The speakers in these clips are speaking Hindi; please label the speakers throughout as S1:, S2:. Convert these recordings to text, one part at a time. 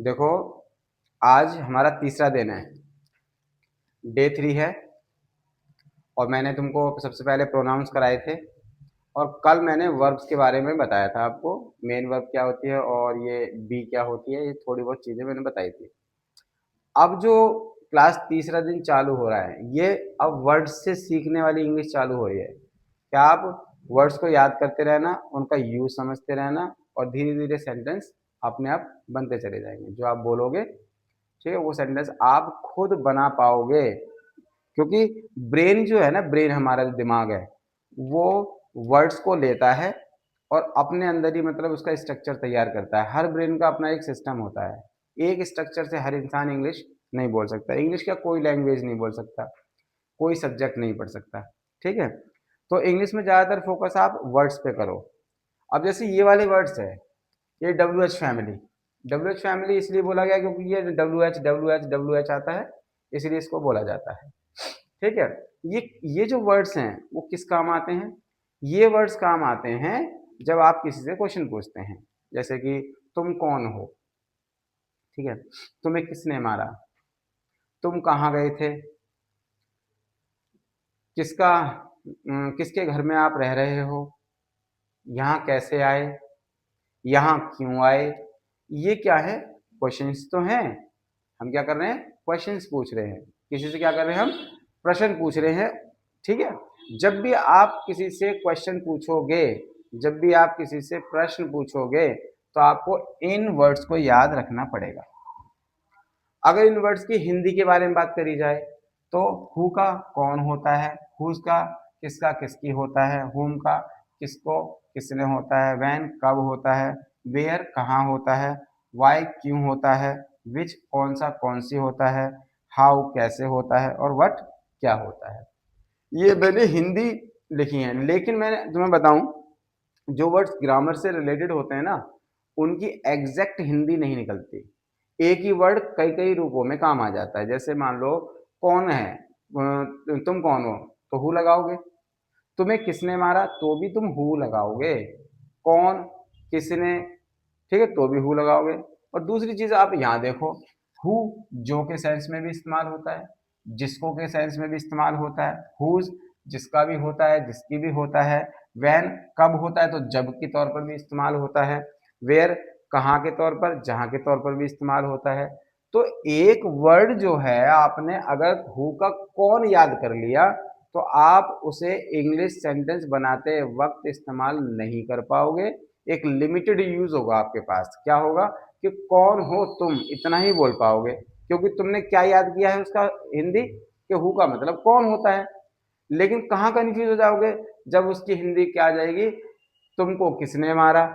S1: देखो, आज हमारा तीसरा दिन है, डे 3 है। और मैंने तुमको सबसे पहले प्रोनाउंस कराए थे, और कल मैंने वर्ब्स के बारे में बताया था आपको। मेन वर्ब क्या होती है और ये बी क्या होती है, ये थोड़ी बहुत चीज़ें मैंने बताई थी। अब जो क्लास तीसरा दिन चालू हो रहा है, ये अब वर्ड्स से सीखने वाली इंग्लिश चालू हो रही है। क्या आप वर्ड्स को याद करते रहना, उनका यूज समझते रहना, और धीरे धीरे सेंटेंस अपने आप बनते चले जाएंगे। जो आप बोलोगे, ठीक है, वो सेंटेंस आप खुद बना पाओगे। क्योंकि ब्रेन जो है ना, ब्रेन हमारा जो दिमाग है, वो वर्ड्स को लेता है और अपने अंदर ही मतलब उसका स्ट्रक्चर तैयार करता है। हर ब्रेन का अपना एक सिस्टम होता है। एक स्ट्रक्चर से हर इंसान इंग्लिश नहीं बोल सकता। इंग्लिश का कोई लैंग्वेज नहीं बोल सकता, कोई सब्जेक्ट नहीं पढ़ सकता। ठीक है, तो इंग्लिश में ज़्यादातर फोकस आप वर्ड्स पे करो। अब जैसे ये वाले वर्ड्स है, ये W H family. W H family इसलिए बोला गया क्योंकि ये W H W H W H आता है, इसलिए इसको बोला जाता है। ठीक है, ये जो वर्ड्स हैं वो किस काम आते हैं? ये वर्ड्स काम आते हैं जब आप किसी से क्वेश्चन पूछते हैं। जैसे कि तुम कौन हो, ठीक है, तुम्हें किसने मारा, तुम कहाँ गए थे, किसके घर में आप रह रहे हो, यहाँ कैसे आए, यहाँ क्यों आए। ये क्या है? क्वेश्चंस तो हैं। हम क्या कर रहे हैं? क्वेश्चंस पूछ रहे हैं। किसी से क्या कर रहे हैं? हम प्रश्न पूछ रहे हैं। ठीक है, जब भी आप किसी से क्वेश्चन पूछोगे, जब भी आप किसी से प्रश्न पूछोगे, तो आपको इन वर्ड्स को याद रखना पड़ेगा। अगर इन वर्ड्स की हिंदी के बारे में बात करी जाए, तो हु का कौन होता है, हुज का किसका किसकी होता है, हुम का किसको किसने होता है, वैन कब होता है, वेयर कहाँ होता है, वाई क्यों होता है, विच कौन सा कौन सी होता है, हाउ कैसे होता है, और व्हाट क्या होता है। ये मैंने हिंदी लिखी है, लेकिन मैं तुम्हें बताऊं, जो वर्ड्स ग्रामर से रिलेटेड होते हैं ना, उनकी एग्जैक्ट हिंदी नहीं निकलती। एक ही वर्ड कई कई रूपों में काम आ जाता है। जैसे मान लो कौन है, तुम कौन हो, तो हु लगाओगे। तुम्हें किसने मारा, तो भी तुम हु लगाओगे। कौन, किसने, ठीक है, तो भी हु लगाओगे। और दूसरी चीज आप यहाँ देखो, हु जो के सेंस में भी इस्तेमाल होता है, जिसको के सेंस में भी इस्तेमाल होता है, हुज जिसका भी होता है, जिसकी भी होता है, वैन कब होता है, तो जब के तौर पर भी इस्तेमाल होता है, वेयर कहाँ के तौर पर, जहाँ के तौर पर भी इस्तेमाल होता है। तो एक वर्ड जो है, आपने अगर हु का कौन याद कर लिया, तो आप उसे इंग्लिश सेंटेंस बनाते वक्त इस्तेमाल नहीं कर पाओगे। एक लिमिटेड यूज होगा आपके पास। क्या होगा कि कौन हो तुम, इतना ही बोल पाओगे, क्योंकि तुमने क्या याद किया है उसका हिंदी, कि हु का मतलब कौन होता है। लेकिन कहाँ कंफ्यूज हो जाओगे, जब उसकी हिंदी क्या आ जाएगी, तुमको किसने मारा,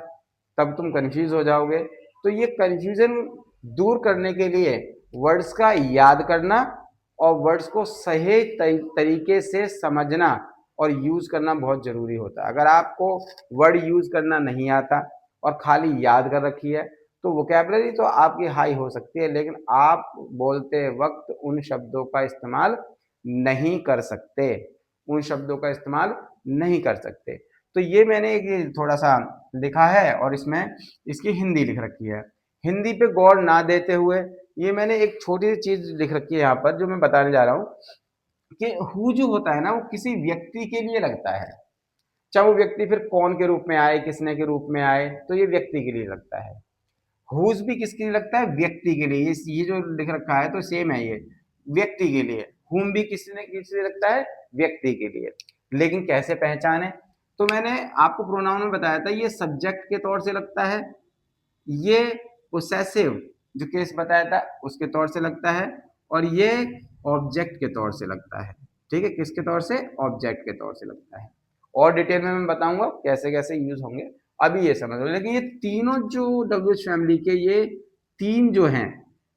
S1: तब तुम कंफ्यूज हो जाओगे। तो ये कंफ्यूजन दूर करने के लिए वर्ड्स का याद करना और वर्ड्स को सही तरीके से समझना और यूज करना बहुत जरूरी होता है। अगर आपको वर्ड यूज करना नहीं आता और खाली याद कर रखी है, तो वोकैबुलरी तो आपकी हाई हो सकती है, लेकिन आप बोलते वक्त उन शब्दों का इस्तेमाल नहीं कर सकते, उन शब्दों का इस्तेमाल नहीं कर सकते। तो ये मैंने एक थोड़ा सा लिखा है और इसमें इसकी हिंदी लिख रखी है। हिंदी पे गौर ना देते हुए ये मैंने एक छोटी सी चीज लिख रखी है यहाँ पर, जो मैं बताने जा रहा हूँ कि हु जो होता है ना, वो किसी व्यक्ति के लिए लगता है। चाहे वो व्यक्ति फिर कौन के रूप में आए, किसने के रूप में आए, तो ये व्यक्ति के लिए लगता है। हुज भी किसके लिए लगता है? व्यक्ति के लिए। ये जो लिख रखा है तो सेम है, ये व्यक्ति के लिए। हुम भी किसने किस लिए लगता है? व्यक्ति के लिए। लेकिन कैसे पहचाने? तो मैंने आपको प्रोनाउन में बताया था, ये सब्जेक्ट के तौर से लगता है, ये पोसेसिव जो केस बताया था उसके तौर से लगता है, और ये ऑब्जेक्ट के तौर से लगता है। ठीक है, किसके तौर से? ऑब्जेक्ट के तौर से लगता है। और डिटेल में मैं बताऊंगा कैसे कैसे यूज होंगे, अभी ये समझ लो। लेकिन ये तीनों जो डब्ल्यू एच फैमिली के, ये तीन जो हैं,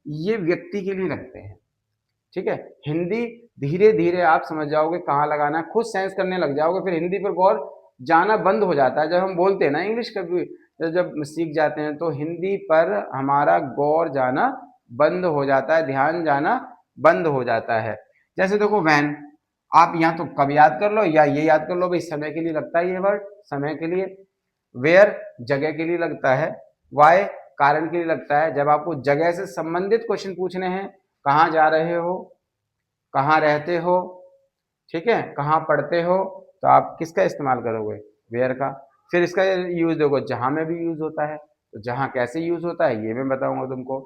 S1: ये व्यक्ति के लिए लगते हैं। ठीक है, हिंदी धीरे धीरे आप समझ जाओगे कहाँ लगाना है, खुद सेंस करने लग जाओगे, फिर हिंदी पर गौर जाना बंद हो जाता है। जब हम बोलते हैं ना इंग्लिश, कभी जब सीख जाते हैं, तो हिंदी पर हमारा गौर जाना बंद हो जाता है, ध्यान जाना बंद हो जाता है। जैसे देखो वैन, आप यहाँ तो कब याद कर लो या ये याद कर लो भाई, समय के लिए लगता है ये वर्ड, समय के लिए। वेयर जगह के लिए लगता है। वाई कारण के लिए लगता है जब आपको जगह से संबंधित क्वेश्चन पूछने हैं, कहाँ जा रहे हो, कहाँ रहते हो, ठीक है, कहाँ पढ़ते हो, तो आप किसका इस्तेमाल करोगे, वेयर का। फिर इसका यूज देखो जहाँ में भी यूज होता है, तो जहाँ कैसे यूज होता है ये मैं बताऊंगा तुमको।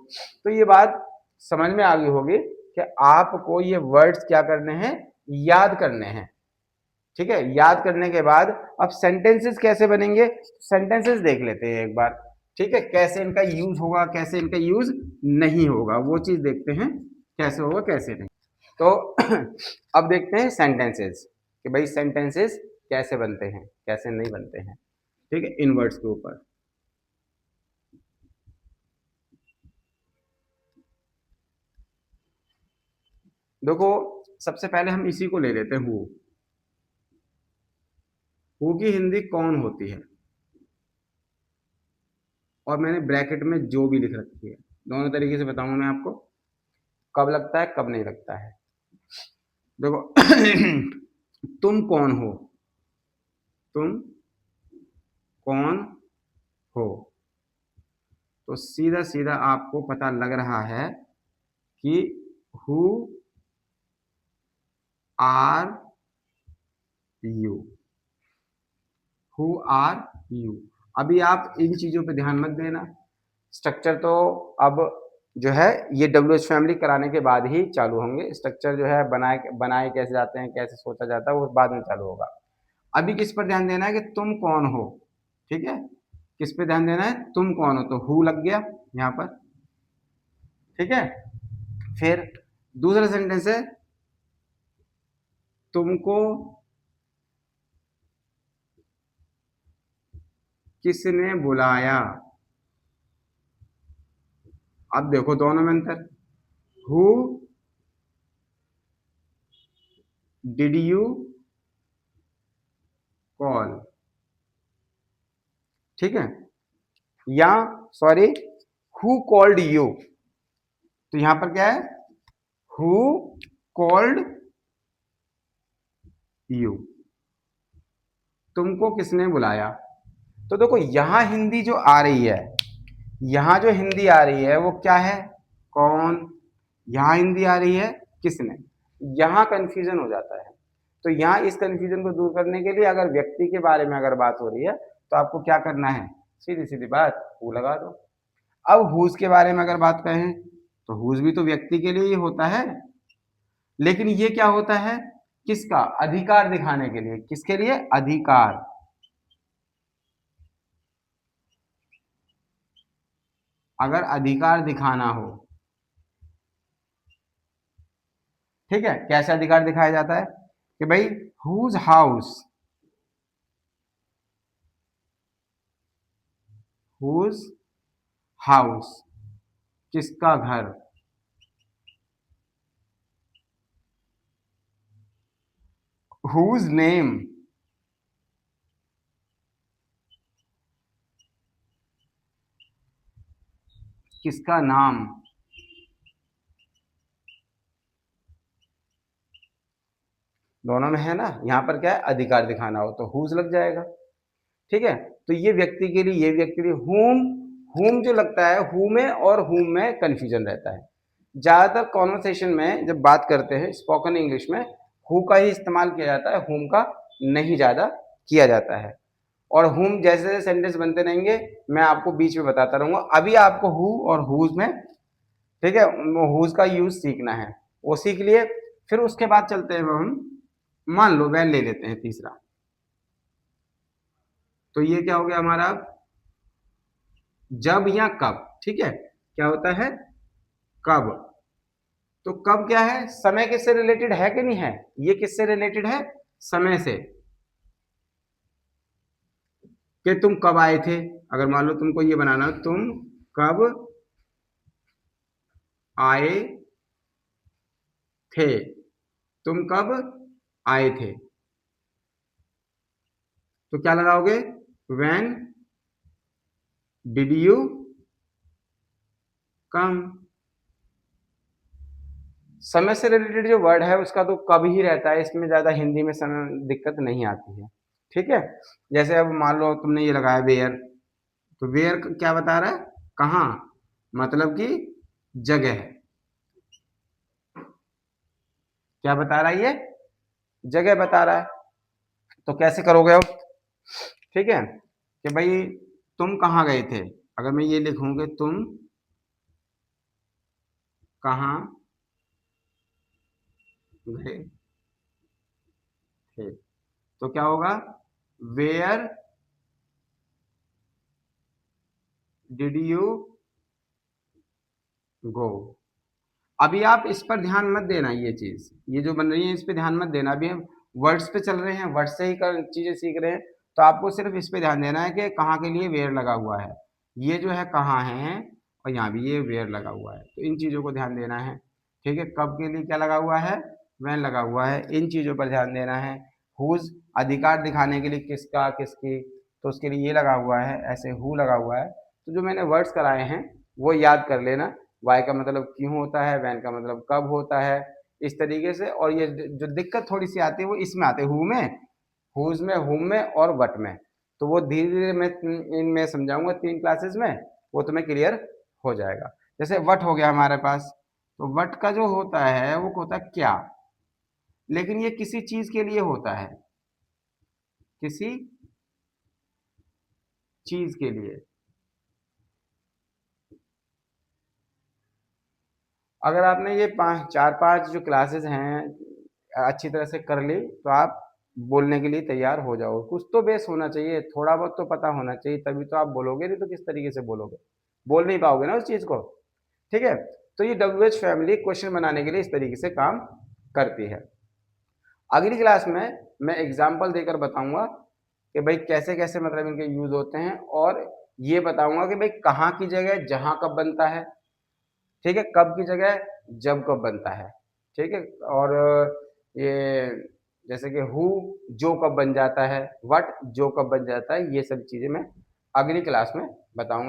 S1: तो ये बात समझ में आ गई होगी कि आपको ये वर्ड्स क्या करने हैं, याद करने हैं, ठीक है। याद करने के बाद अब सेंटेंसेस कैसे बनेंगे, सेंटेंसेस देख लेते हैं एक बार, ठीक है, कैसे इनका यूज होगा, कैसे इनका यूज नहीं होगा, वो चीज देखते हैं कैसे होगा कैसे नहीं। तो अब देखते हैं सेंटेंसेस कि भाई सेंटेंसेस कैसे बनते हैं कैसे नहीं बनते हैं, ठीक है, इन वर्ड्स के ऊपर। देखो सबसे पहले हम इसी को ले लेते हैं, हु की हिंदी कौन होती है, और मैंने ब्रैकेट में जो भी लिख रखी है, दोनों तरीके से बताऊंगा मैं आपको, कब लगता है कब नहीं लगता है। देखो तुम कौन हो, तुम कौन हो, तो सीधा सीधा आपको पता लग रहा है कि who are you, who are you. अभी आप इन चीजों पे ध्यान मत देना, स्ट्रक्चर तो अब जो है ये WH फैमिली कराने के बाद ही चालू होंगे, स्ट्रक्चर जो है बनाए बनाए कैसे जाते हैं, कैसे सोचा जाता है, वो बाद में चालू होगा। अभी किस पर ध्यान देना है कि तुम कौन हो, ठीक है, किस पे ध्यान देना है, तुम कौन हो, तो हु लग गया यहाँ पर, ठीक है। फिर दूसरा सेंटेंस है तुमको किसने बुलाया, अब देखो दोनों में अंतर, हु डिड यू कॉल, ठीक है, या सॉरी हु कॉल्ड यू, तो यहां पर क्या है, हु कॉल्ड यू, तुमको किसने बुलाया। तो देखो यहां हिंदी जो आ रही है, यहां जो हिंदी आ रही है वो क्या है, कौन, यहां हिंदी आ रही है किसने, यहां कंफ्यूजन हो जाता है। तो यहां इस कंफ्यूजन को दूर करने के लिए अगर व्यक्ति के बारे में अगर बात हो रही है तो आपको क्या करना है, सीधी सीधी बात हु लगा दो। अब हुज के बारे में अगर बात करें तो हुज भी तो व्यक्ति के लिए ही होता है, लेकिन ये क्या होता है, किसका, अधिकार दिखाने के लिए, किसके लिए, अधिकार। अगर अधिकार दिखाना हो, ठीक है, कैसे अधिकार दिखाया जाता है कि भाई हुज हाउस, हुज हाउस, किसका घर, हुज नेम, किसका नाम, दोनों में है ना, यहां पर क्या है, अधिकार दिखाना हो तो हुज लग जाएगा, ठीक है। तो ये व्यक्ति के लिए, ये व्यक्ति के लिए हुम, हुम जो लगता है हु में और हुम में कंफ्यूजन रहता है। ज्यादातर कॉन्वर्सेशन में जब बात करते हैं स्पोकन इंग्लिश में हु का ही इस्तेमाल किया जाता है, हुम का नहीं ज्यादा किया जाता है। और हुम जैसे जैसे सेंटेंस बनते रहेंगे मैं आपको बीच में बताता रहूंगा, अभी आपको हु और हुज में, ठीक है, हुज का यूज सीखना है, वो सीख लिए, फिर उसके बाद चलते हैं हम, मान लो वैन ले लेते हैं तीसरा, तो ये क्या हो गया हमारा, जब या कब, ठीक है, क्या होता है, कब। तो कब क्या है, समय किससे रिलेटेड है कि नहीं है, ये किससे रिलेटेड है, समय से, कि तुम कब आए थे, अगर मान लो तुमको ये बनाना हो तुम कब आए थे, तुम कब आए थे, तो क्या लगाओगे, व्हेन डिड यू कम। समय से रिलेटेड जो वर्ड है उसका तो कब ही रहता है, इसमें ज्यादा हिंदी में समय दिक्कत नहीं आती है, ठीक है। जैसे अब मान लो तुमने ये लगाया वेयर, तो वेयर क्या बता रहा है, कहाँ मतलब कि जगह। क्या बता रहा है ये? जगह बता रहा है। तो कैसे करोगे अब? ठीक है कि भाई तुम कहाँ गए थे, अगर मैं ये लिखूं कि तुम कहाँ गए थे, तो क्या होगा? Where did you go. अभी आप इस पर ध्यान मत देना, ये चीज ये जो बन रही है इस पे ध्यान मत देना। अभी हम वर्ड्स पे चल रहे हैं, वर्ड से ही चीजें सीख रहे हैं। तो आपको सिर्फ इस पे ध्यान देना है कि कहाँ के लिए वेयर लगा हुआ है। ये जो है कहाँ है, और यहाँ भी ये वेयर लगा हुआ है, तो इन चीजों को ध्यान देना है। ठीक है, कब के लिए क्या लगा हुआ है? वैन लगा हुआ है, इन चीजों पर ध्यान देना है। हुज अधिकार दिखाने के लिए किसका किसकी, तो उसके लिए ये लगा हुआ है, ऐसे हु लगा हुआ है। तो जो मैंने वर्ड्स कराए हैं वो याद कर लेना। वाई का मतलब क्यों होता है, वैन का मतलब कब होता है, इस तरीके से। और ये जो दिक्कत थोड़ी सी आती है वो इसमें आती है, हु में, हुज में, हुम में और वट में। तो वो धीरे धीरे मैं इनमें समझाऊंगा 3 क्लासेस में, वो तुम्हें क्लियर हो जाएगा। जैसे वट हो गया हमारे पास, तो वट का जो होता है वो होता है क्या, लेकिन ये किसी चीज के लिए होता है, किसी चीज के लिए। अगर आपने ये 4-5 जो क्लासेस हैं अच्छी तरह से कर ली, तो आप बोलने के लिए तैयार हो जाओ। कुछ तो बेस होना चाहिए, थोड़ा बहुत तो पता होना चाहिए, तभी तो आप बोलोगे, नहीं तो किस तरीके से बोलोगे? बोल नहीं पाओगे ना उस चीज को। ठीक है, तो ये डब्ल्यू एच फैमिली क्वेश्चन बनाने के लिए इस तरीके से काम करती है। अगली क्लास में मैं एग्जाम्पल देकर बताऊंगा कि भाई कैसे कैसे मतलब इनके यूज होते हैं, और ये बताऊंगा कि भाई कहाँ की जगह जहां कब बनता है, ठीक है, कब की जगह जब कब बनता है। ठीक है, और ये जैसे कि हु जो कब बन जाता है, व्हाट जो कब बन जाता है, ये सब चीजें मैं अगली क्लास में बताऊंगा।